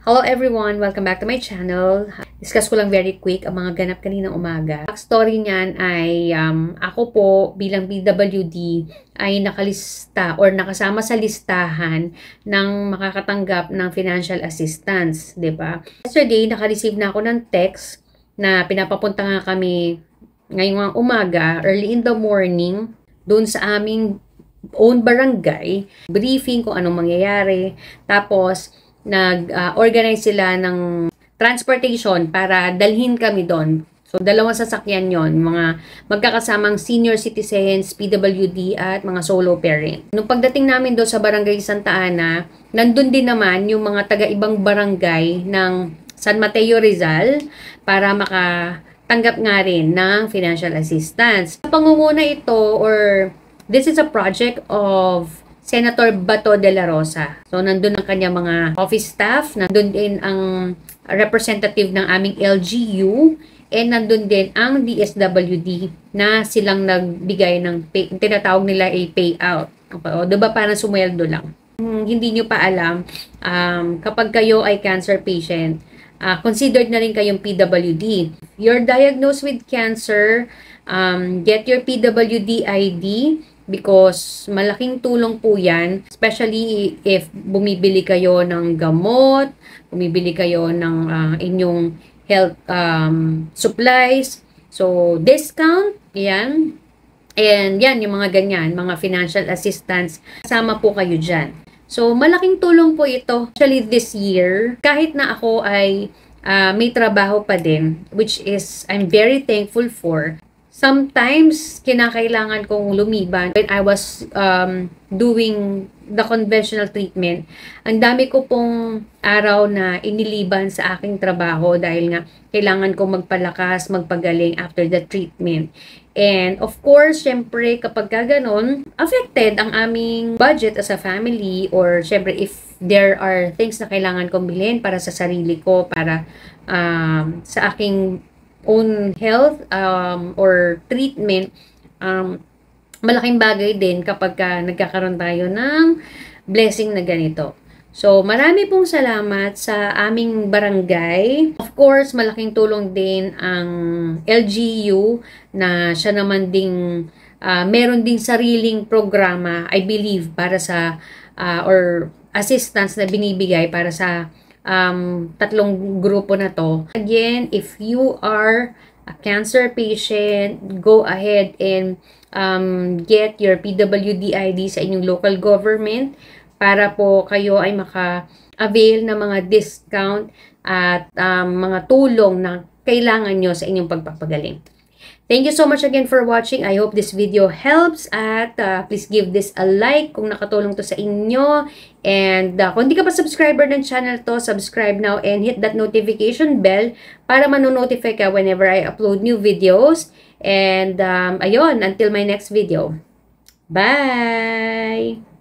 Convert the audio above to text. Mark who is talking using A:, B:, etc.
A: Hello everyone! Welcome back to my channel. Discuss ko lang very quick ang mga ganap kaninang umaga. Backstory niyan ay ako po bilang PWD ay nakalista or nakasama sa listahan ng makakatanggap ng financial assistance, 'di ba? Yesterday, naka-receive na ako ng text na pinapapunta nga kami ngayong umaga, early in the morning, doon sa aming own barangay, briefing kung anong mangyayari. Tapos nag-organize sila ng transportation para dalhin kami doon. So, dalawang sasakyan yon, mga magkakasamang senior citizens, PWD, at mga solo parent. Nung pagdating namin doon sa Barangay Santa Ana, nandun din naman yung mga taga-ibang barangay ng San Mateo, Rizal, para makatanggap nga rin ng financial assistance. Pangunguna ito, or this is a project of Senator Bato de la Rosa. So, nandun ang kanya mga office staff, nandun din ang representative ng aming LGU, and nandun din ang DSWD na silang nagbigay ng tinatawag nila ay payout. O, diba parang sumweldo lang. Hindi nyo pa alam, kapag kayo ay cancer patient, considered na rin kayong PWD. You're diagnosed with cancer, get your PWD ID, because malaking tulong po yan, especially if bumibili kayo ng gamot, bumibili kayo ng inyong health supplies. So, discount, yan. And yan, yung mga ganyan, mga financial assistance, kasama po kayo dyan. So, malaking tulong po ito. Actually, this year, kahit na ako ay may trabaho pa din, which is I'm very thankful for. Sometimes, kinakailangan kong lumiban. When I was doing the conventional treatment, ang dami ko pong araw na iniliban sa aking trabaho dahil nga kailangan kong magpalakas, magpagaling after the treatment. And of course, syempre, kapag ganon, affected ang aming budget as a family, or syempre, if there are things na kailangan kong bilhin para sa sarili ko, para sa aking own health or treatment, malaking bagay din kapag nagkakaroon tayo ng blessing na ganito. So, marami pong salamat sa aming barangay. Of course, malaking tulong din ang LGU na siya naman ding meron ding sariling programa, I believe, para sa or assistance na binibigay para sa tatlong grupo na to. Again, if you are a cancer patient, go ahead and get your PWD ID sa inyong local government para po kayo ay maka-avail ng mga discount at mga tulong na kailangan nyo sa inyong pagpapagaling. Thank you so much again for watching. I hope this video helps, at please give this a like kung nakatulong to sa inyo. And kung hindi ka pa subscriber ng channel to, subscribe now and hit that notification bell para manonotify ka whenever I upload new videos. And ayun, until my next video. Bye!